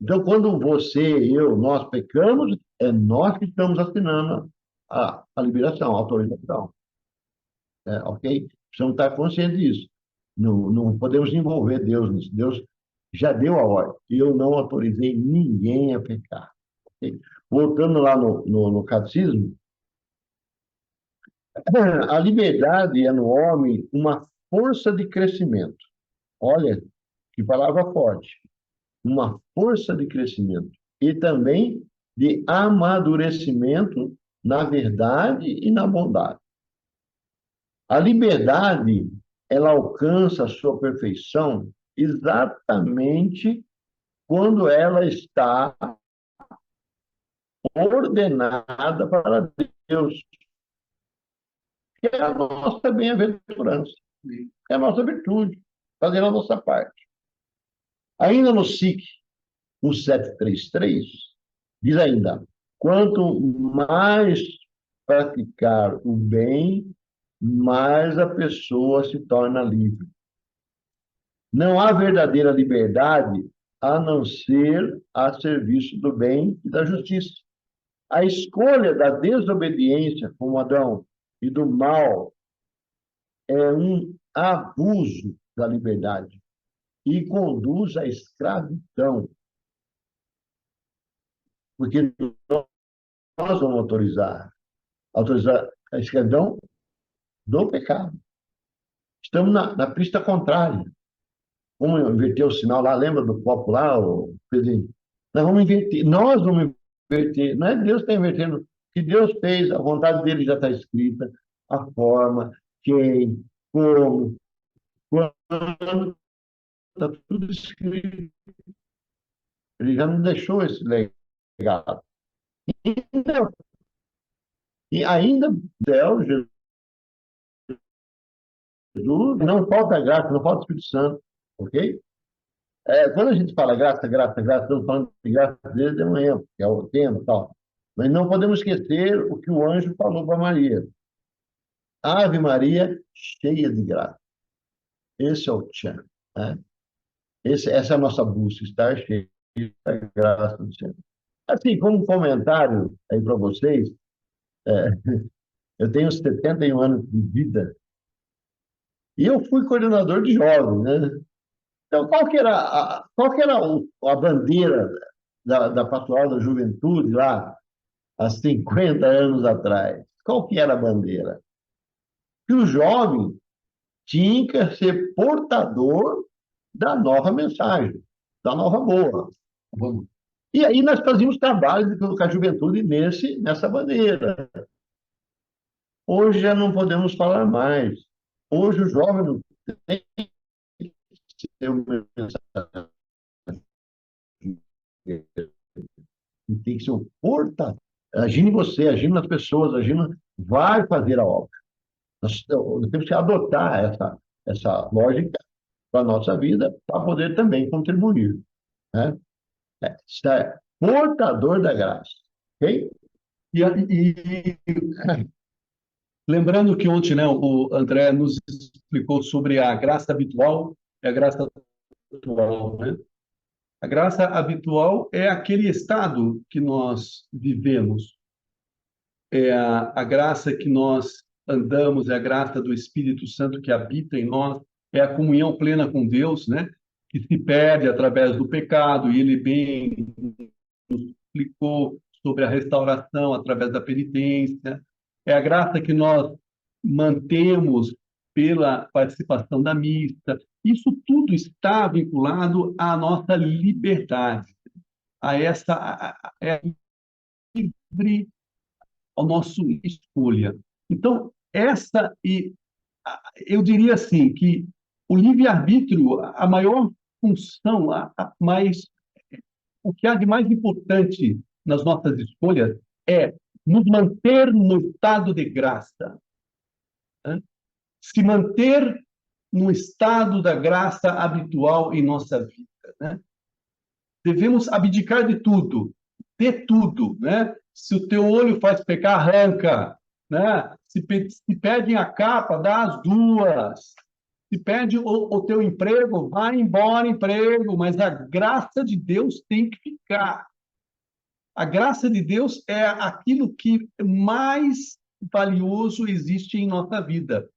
Então, quando você, eu, nós pecamos, é nós que estamos assinando a liberação, a autorização. Ok? Precisamos estar conscientes disso. Não podemos envolver Deus nisso. Deus já deu a ordem. Eu não autorizei ninguém a pecar. Ok? Voltando lá no catecismo, a liberdade é no homem uma força de crescimento. Olha, que palavra forte. Uma força de crescimento. E também de amadurecimento na verdade e na bondade. A liberdade, ela alcança a sua perfeição exatamente quando ela está ordenada para Deus, que é a nossa bem-aventurança, é a nossa virtude, fazer a nossa parte. Ainda no SIC 1733, diz ainda, quanto mais praticar o bem, mais a pessoa se torna livre. Não há verdadeira liberdade a não ser a serviço do bem e da justiça. A escolha da desobediência, como Adão, e do mal é um abuso da liberdade e conduz à escravidão, porque nós vamos autorizar a escravidão do pecado. Estamos na pista contrária. Vamos inverter o sinal lá, lembra do copo lá, o presidente? Nós vamos inverter, nós vamos inverter, não é Deus que está invertendo, o que Deus fez, a vontade dele já está escrita, a forma, quem, como, quando, está tudo escrito. Ele já nos deixou esse legado. E ainda Deus, Jesus, não falta graça, não falta Espírito Santo, ok? Quando a gente fala graça, graça, graça, estamos falando de graça desde de manhã, que é o tema e tal. Mas não podemos esquecer o que o anjo falou para Maria. Ave Maria, cheia de graça. Esse é o tchan. Né? Essa é a nossa busca, estar cheia da graça do Senhor. Assim, como um comentário aí para vocês, é, eu tenho 71 anos de vida e eu fui coordenador de jovens, né? Então, qual que era a bandeira da Pastoral da Juventude lá, há 50 anos atrás? Qual que era a bandeira? Que o jovem tinha que ser portador da nova mensagem, da nova boa. E aí nós fazíamos trabalho de colocar a juventude nessa bandeira. Hoje já não podemos falar mais. Hoje o jovem não tem que ser um mensageiro, tem que ser um portador. Agindo em você, agindo nas pessoas, agindo, vai fazer a obra. Nós temos que adotar essa lógica para a nossa vida, para poder também contribuir. Né? Estar portador da graça. Ok? E lembrando que ontem, né, o André nos explicou sobre a graça habitual e a graça atual, né? A graça habitual é aquele estado que nós vivemos, é a graça que nós andamos, é a graça do Espírito Santo que habita em nós, é a comunhão plena com Deus, né? Que se perde através do pecado, e ele bem explicou sobre a restauração através da penitência. É a graça que nós mantemos pela participação da missa. Isso tudo está vinculado à nossa liberdade, a essa livre, ao nosso escolha. Então, eu diria assim que o livre-arbítrio, a maior função, o que há de mais importante nas nossas escolhas é nos manter no estado de graça, né? Se manter no estado da graça habitual em nossa vida, né? Devemos abdicar de tudo, né? Se o teu olho faz pecar, arranca, né? Se pedem a capa, dá as duas. Se pede o teu emprego, vai embora emprego, mas a graça de Deus tem que ficar. A graça de Deus é aquilo que mais valioso existe em nossa vida.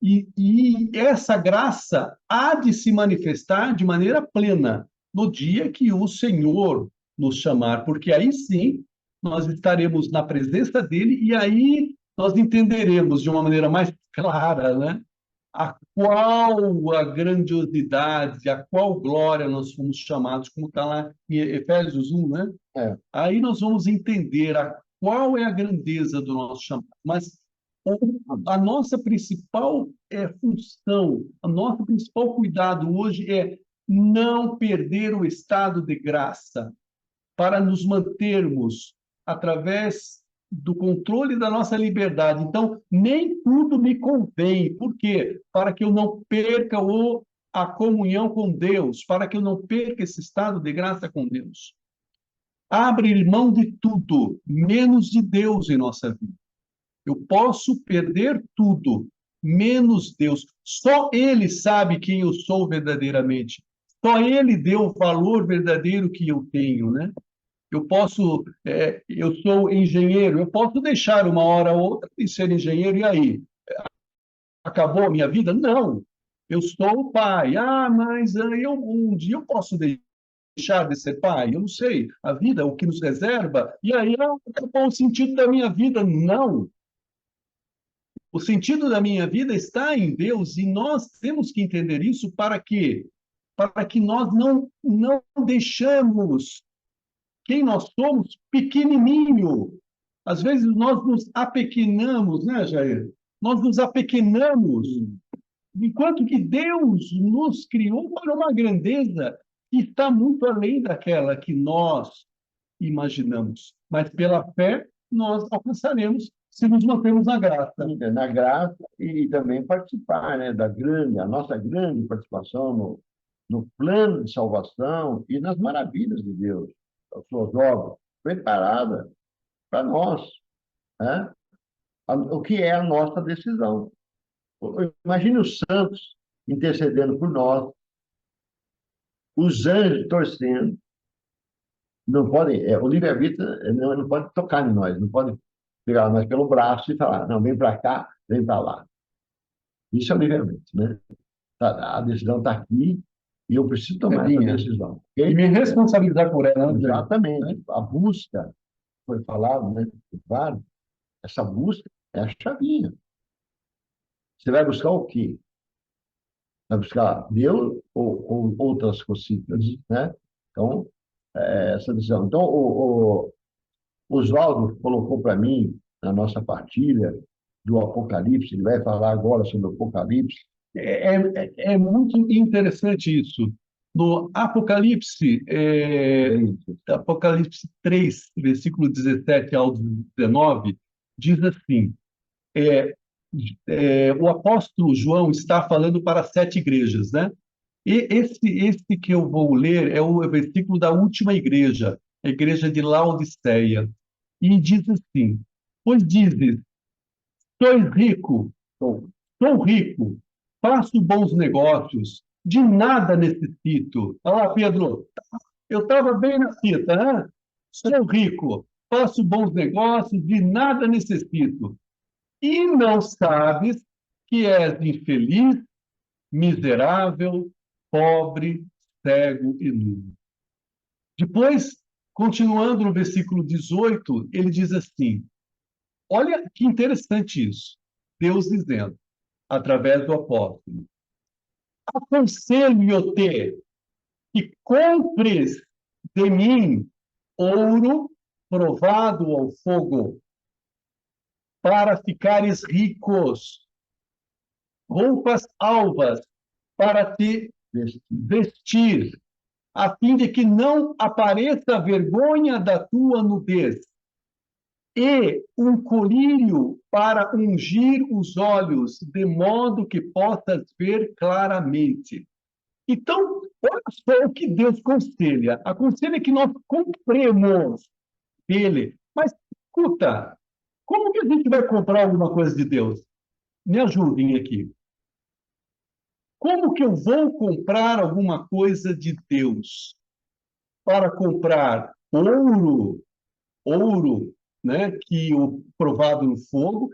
E essa graça há de se manifestar de maneira plena no dia que o Senhor nos chamar, porque aí sim nós estaremos na presença dele e aí nós entenderemos de uma maneira mais clara, né? A qual a grandiosidade, a qual glória nós fomos chamados, como está lá em Efésios 1, né? É. Aí nós vamos entender qual é a grandeza do nosso chamado. Mas a nossa principal função, a nosso principal cuidado hoje é não perder o estado de graça para nos mantermos através do controle da nossa liberdade. Então, nem tudo me convém. Por quê? Para que eu não perca a comunhão com Deus, para que eu não perca esse estado de graça com Deus. Abrir mão de tudo, menos de Deus em nossa vida. Eu posso perder tudo, menos Deus. Só Ele sabe quem eu sou verdadeiramente. Só Ele deu o valor verdadeiro que eu tenho, né? Eu sou engenheiro, eu posso deixar uma hora ou outra de ser engenheiro, e aí? Acabou a minha vida? Não. Eu sou o pai. Ah, mas um dia eu posso deixar de ser pai? Eu não sei. A vida, é o que nos reserva? E aí, acabou o sentido da minha vida? Não. O sentido da minha vida está em Deus e nós temos que entender isso para quê? Para que nós não deixamos quem nós somos pequenininho. Às vezes nós nos apequenamos, né, Jair? Nós nos apequenamos, enquanto que Deus nos criou para uma grandeza que está muito além daquela que nós imaginamos. Mas pela fé nós alcançaremos se nos mantermos na graça. Na graça e também participar, né, a nossa grande participação no plano de salvação e nas maravilhas de Deus, as suas obras preparadas para nós, né? O que é a nossa decisão. Imagine os santos intercedendo por nós, os anjos torcendo, não podem, o livre-arbítrio não pode tocar em nós, não pode pegar nós pelo braço e falar, não, vem para cá, vem para lá. Isso é o livre-arbítrio, né? A decisão está aqui e eu preciso tomar essa decisão. Okay? E me responsabilizar por ela. Exatamente. A busca, foi falado, né? Claro, essa busca é a chavinha. Você vai buscar o quê? Vai buscar Deus ou outras cositas, né? Então, essa decisão. Então, o Oswaldo colocou para mim, na nossa partilha do Apocalipse, ele vai falar agora sobre o Apocalipse. É muito interessante isso. No Apocalipse 3, versículo 17 ao 19, diz assim, o apóstolo João está falando para 7 igrejas, né? E esse que eu vou ler é o versículo da última igreja, a igreja de Laodiceia. E diz assim, pois dizes, sois rico, sou rico, faço bons negócios, de nada necessito. Olha lá, Pedro, eu estava bem na fita, né? Sou rico, faço bons negócios, de nada necessito. E não sabes que és infeliz, miserável, pobre, cego e nu. Depois, continuando no versículo 18, ele diz assim, olha que interessante isso, Deus dizendo, através do apóstolo, aconselho-te que compres de mim ouro provado ao fogo, para ficares ricos, roupas alvas para te vestir, a fim de que não apareça a vergonha da tua nudez, e um colírio para ungir os olhos, de modo que possas ver claramente. Então, olha só o que Deus aconselha. Aconselha que nós compremos dele. Mas, escuta, como que a gente vai comprar alguma coisa de Deus? Me ajudem aqui. Como que eu vou comprar alguma coisa de Deus? Para comprar ouro, né, que o provado no fogo,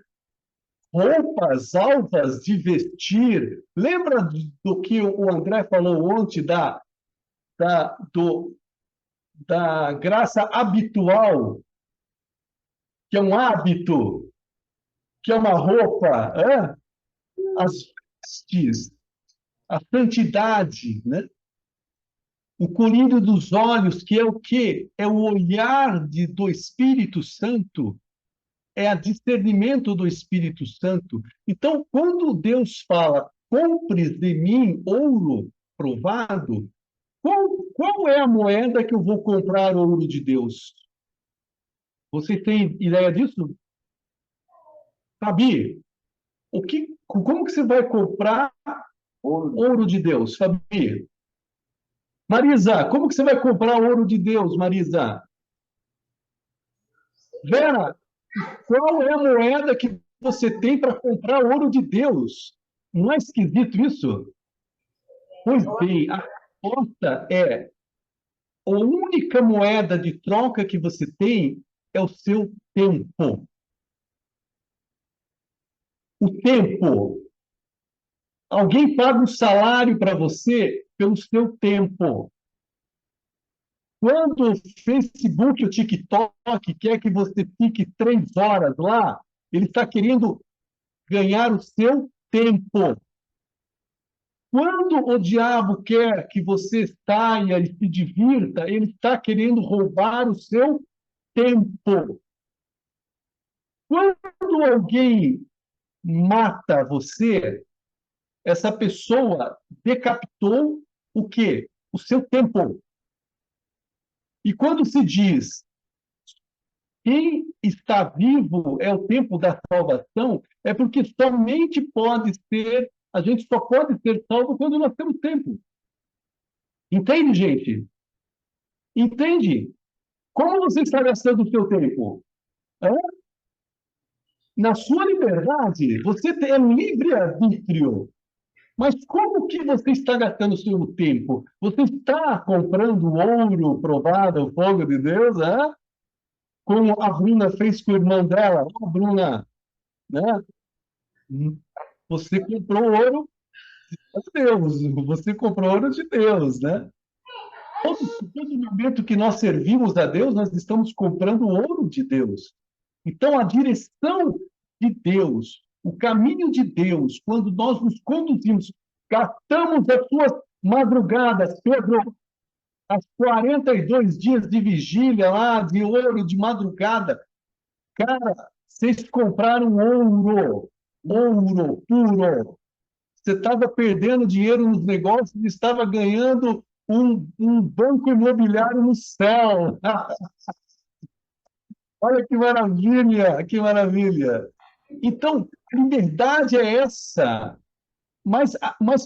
roupas alvas de vestir. Lembra do que o André falou ontem da, do, da graça habitual, que é um hábito, que é uma roupa, as vestes, a santidade, né? O colírio dos olhos, que é o quê? É o olhar do Espírito Santo, é a discernimento do Espírito Santo. Então, quando Deus fala, compres de mim ouro provado, qual é a moeda que eu vou comprar ouro de Deus? Você tem ideia disso? Fabi, como que você vai comprar ouro de Deus, Fabi? Marisa, como que você vai comprar ouro de Deus, Marisa? Vera, qual é a moeda que você tem para comprar ouro de Deus? Não é esquisito isso? Pois bem, a resposta é: a única moeda de troca que você tem é o seu tempo. O tempo. Alguém paga um salário para você pelo seu tempo. Quando o Facebook, o TikTok, quer que você fique 3 horas lá, ele está querendo ganhar o seu tempo. Quando o diabo quer que você saia e se divirta, ele está querendo roubar o seu tempo. Quando alguém mata você, essa pessoa decapitou o quê? O seu tempo. E quando se diz quem está vivo é o tempo da salvação, é porque somente pode ser, a gente só pode ser salvo quando nós temos tempo. Entende, gente? Entende? Como você está gastando o seu tempo? Hã? Na sua liberdade, você tem livre-arbítrio. Mas como que você está gastando o seu tempo? Você está comprando ouro provado ao fogo de Deus, hã? Como a Bruna fez com o irmão dela. Oh, Bruna, né? Você comprou ouro de Deus, você comprou ouro de Deus, né? Todo momento que nós servimos a Deus, nós estamos comprando o ouro de Deus. Então, a direção de Deus, o caminho de Deus, quando nós nos conduzimos, gastamos as suas madrugadas, Pedro, as 42 dias de vigília lá, de ouro, de madrugada. Cara, vocês compraram ouro, ouro puro. Você estava perdendo dinheiro nos negócios e estava ganhando um banco imobiliário no céu. Olha que maravilha, que maravilha. Então, a liberdade é essa. Mas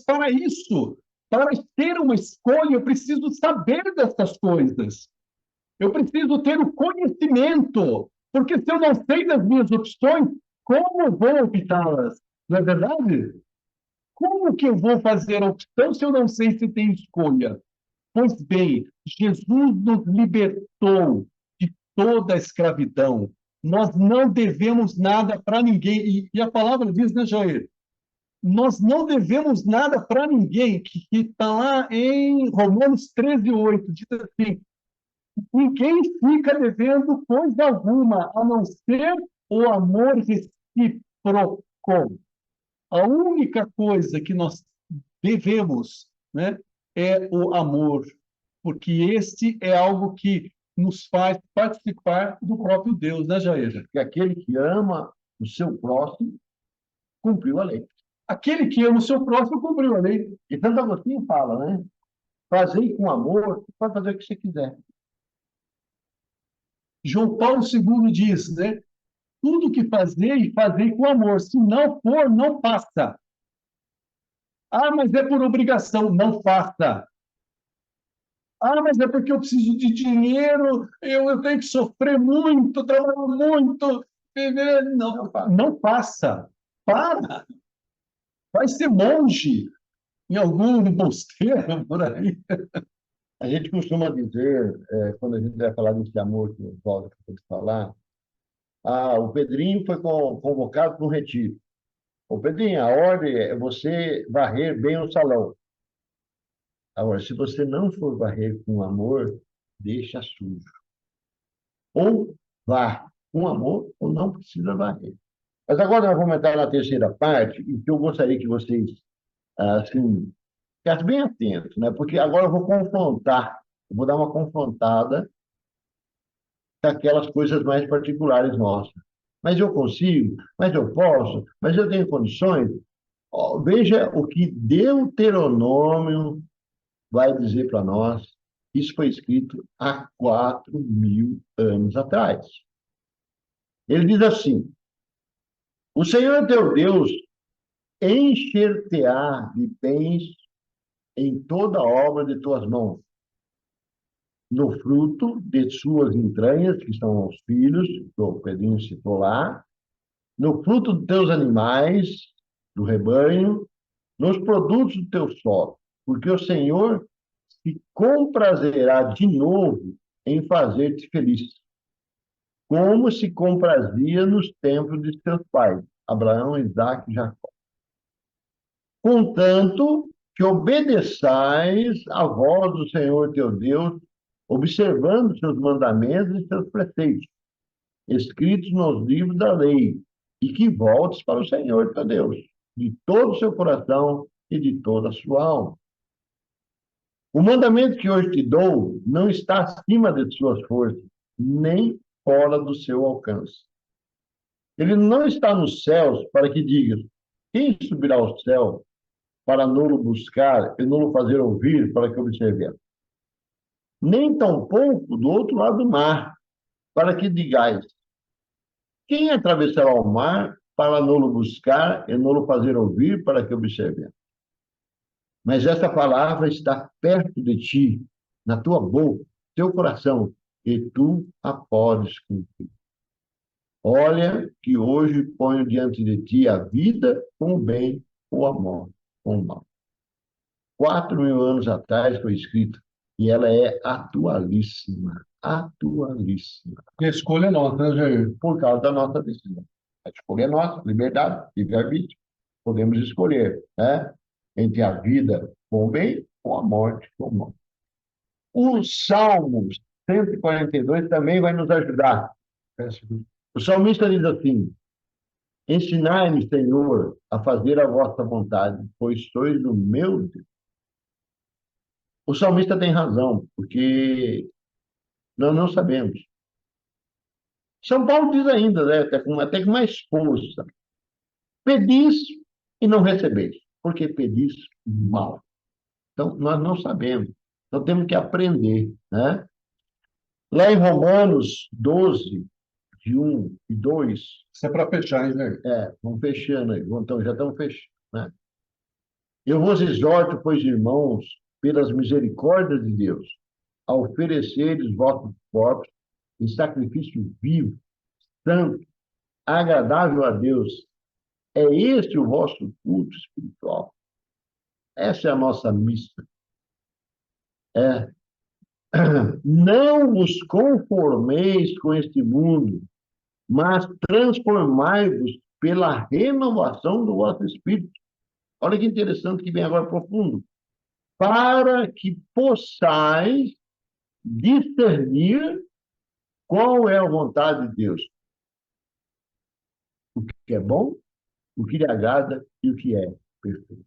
para isso, para ter uma escolha, eu preciso saber dessas coisas. Eu preciso ter o conhecimento. Porque se eu não sei das minhas opções, como eu vou optá-las? Não é verdade? Como que eu vou fazer a opção se eu não sei se tem escolha? Pois bem, Jesus nos libertou de toda a escravidão. Nós não devemos nada para ninguém. E a palavra diz, né, Jair? Nós não devemos nada para ninguém, que está lá em Romanos 13:8, diz assim: ninguém fica devendo coisa alguma, a não ser o amor recíproco. A única coisa que nós devemos, né, é o amor, porque esse é algo que nos faz participar do próprio Deus, né, Jair? Que aquele que ama o seu próximo cumpriu a lei. Aquele que ama o seu próximo cumpriu a lei. E Santo Agostinho fala, né? Fazer com amor, você pode fazer o que você quiser. João Paulo II diz, né? Tudo que fazei, fazei com amor. Se não for, não faça. Ah, mas é por obrigação. Não faça. Ah, mas é porque eu preciso de dinheiro, eu tenho que sofrer muito, trabalhar muito. Não, não faça. Para. Vai ser monge em algum mosteiro por aí. A gente costuma dizer, quando a gente vai falar desse amor que o Paulo acabou de falar, o Pedrinho foi convocado para um retiro. Ô, Pedrinho, a ordem é você varrer bem o salão. Agora, se você não for varrer com amor, deixa sujo. Ou vá com amor, ou não precisa varrer. Mas agora nós vamos entrar na terceira parte, e que eu gostaria que vocês, assim, ficassem bem atentos, né? Porque agora eu vou confrontar, eu vou dar uma confrontada com aquelas coisas mais particulares nossas. Mas eu consigo, mas eu posso, mas eu tenho condições. Ó, veja o que Deuteronômio vai dizer para nós. Isso foi escrito há 4.000 anos atrás. Ele diz assim: o Senhor teu Deus encher-te-á de bens em toda a obra de tuas mãos, no fruto de suas entranhas, que são os filhos, que o Pedrinho citou lá, no fruto dos teus animais, do rebanho, nos produtos do teu solo, porque o Senhor se comprazerá de novo em fazer-te feliz, como se comprazia nos tempos de seus pais, Abraão, Isaque e Jacó. Contanto que obedeçais à voz do Senhor teu Deus, observando seus mandamentos e seus preceitos, escritos nos livros da lei, e que voltes para o Senhor teu Deus, de todo o seu coração e de toda a sua alma. O mandamento que hoje te dou não está acima de suas forças, nem fora do seu alcance. Ele não está nos céus para que digas: quem subirá ao céu para nulo buscar e nulo fazer ouvir para que observemos? Nem tampouco do outro lado do mar, para que digais: quem atravessará o mar para nulo buscar e nulo fazer ouvir para que observemos? Mas essa palavra está perto de ti, na tua boca, teu coração, e tu a podes cumprir. Olha que hoje ponho diante de ti a vida com o bem, ou a morte com o mal. 4.000 anos atrás foi escrito, e ela é atualíssima, atualíssima. A escolha é nossa, né, Jair? Por causa da nossa decisão. A escolha é nossa, liberdade, livre-arbítrio. Podemos escolher, né? Entre a vida com o bem ou a morte com o mal. O Salmo 142 também vai nos ajudar. O salmista diz assim: ensinai-me, Senhor, a fazer a vossa vontade, pois sois o meu Deus. O salmista tem razão, porque nós não sabemos. São Paulo diz ainda, né, até com mais força: pedis e não recebeis, porque pedis mal. Então, nós não sabemos. Então, temos que aprender, né? Lá em Romanos 12, de 1 e 2, Isso é para fechar, hein, Jair? vamos fechando aí, então já estamos fechando, né? Eu vos exorto, pois, irmãos, pelas misericórdias de Deus, a ofereceres vossos corpos em sacrifício vivo, santo, agradável a Deus. É este o vosso culto espiritual. Essa é a nossa missa. Não vos conformeis com este mundo, mas transformai-vos pela renovação do vosso espírito. Olha que interessante que vem agora profundo. Para que possais discernir qual é a vontade de Deus. O que é bom, o que lhe agrada e o que é perfeito.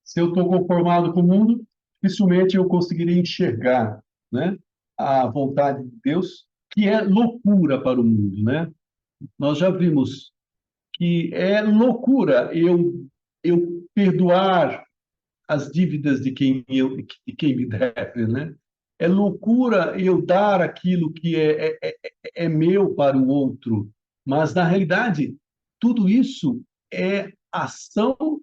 Se eu estou conformado com o mundo, dificilmente eu conseguirei enxergar, né, a vontade de Deus, que é loucura para o mundo, né? Nós já vimos que é loucura eu perdoar as dívidas de quem me deve, né? É loucura eu dar aquilo que é meu para o outro, mas na realidade tudo isso é ação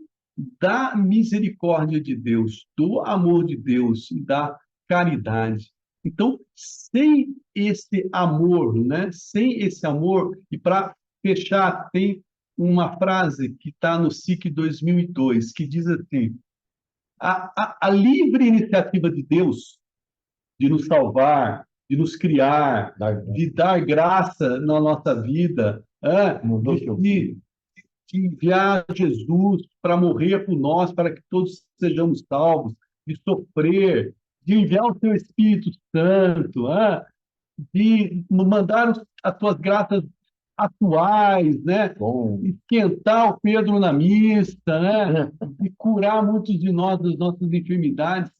da misericórdia de Deus, do amor de Deus e da caridade. Então, sem esse amor, né? Sem esse amor, e para fechar, tem uma frase que está no SIC 2002, que diz assim: a livre iniciativa de Deus de nos salvar, de nos criar, de dar graça na nossa vida, Mudou seu filho. de enviar Jesus para morrer por nós, para que todos sejamos salvos, de sofrer, de enviar o Teu Espírito Santo, de mandar as Tuas graças atuais, né? Bom, Esquentar o Pedro na missa, né? E curar muitos de nós das nossas enfermidades.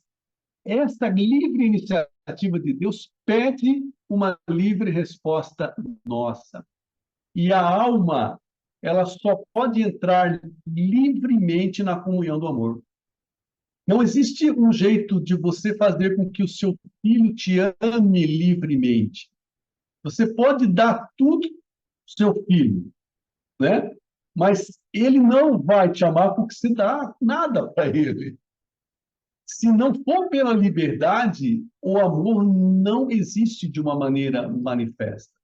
Essa livre iniciativa de Deus pede uma livre resposta nossa. E a alma, ela só pode entrar livremente na comunhão do amor. Não existe um jeito de você fazer com que o seu filho te ame livremente. Você pode dar tudo ao seu filho, né? Mas ele não vai te amar porque você dá nada para ele. Se não for pela liberdade, o amor não existe de uma maneira manifesta.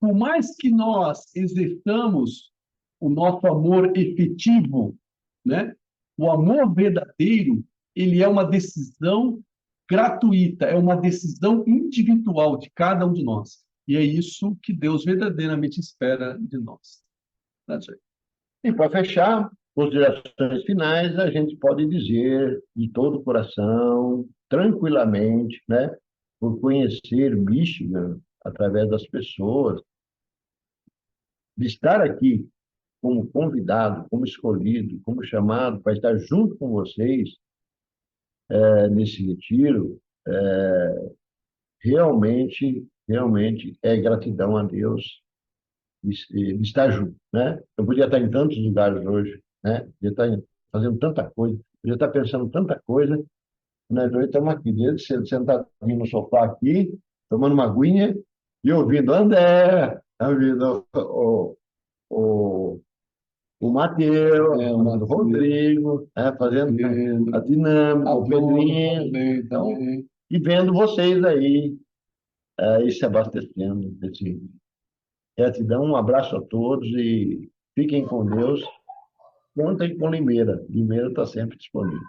Por mais que nós exerçamos o nosso amor efetivo, né? O amor verdadeiro, ele é uma decisão gratuita, é uma decisão individual de cada um de nós. E é isso que Deus verdadeiramente espera de nós. e para fechar, considerações finais, a gente pode dizer de todo o coração, tranquilamente, né, por conhecer Michigan através das pessoas, de estar aqui como convidado, como escolhido, como chamado para estar junto com vocês nesse retiro, realmente é gratidão a Deus de estar junto, né? Eu podia estar em tantos lugares hoje, né? Podia estar fazendo tanta coisa, podia estar pensando tanta coisa. Nós dois estamos aqui, desde sentadinho no sofá aqui, tomando uma aguinha e ouvindo André, ouvindo o, o Mateus, o Rodrigo, fazendo a dinâmica, o Pedrinho, então, e vendo vocês aí, e se abastecendo desse. Gratidão, um abraço a todos e fiquem com Deus. Contem com Limeira. Limeira está sempre disponível.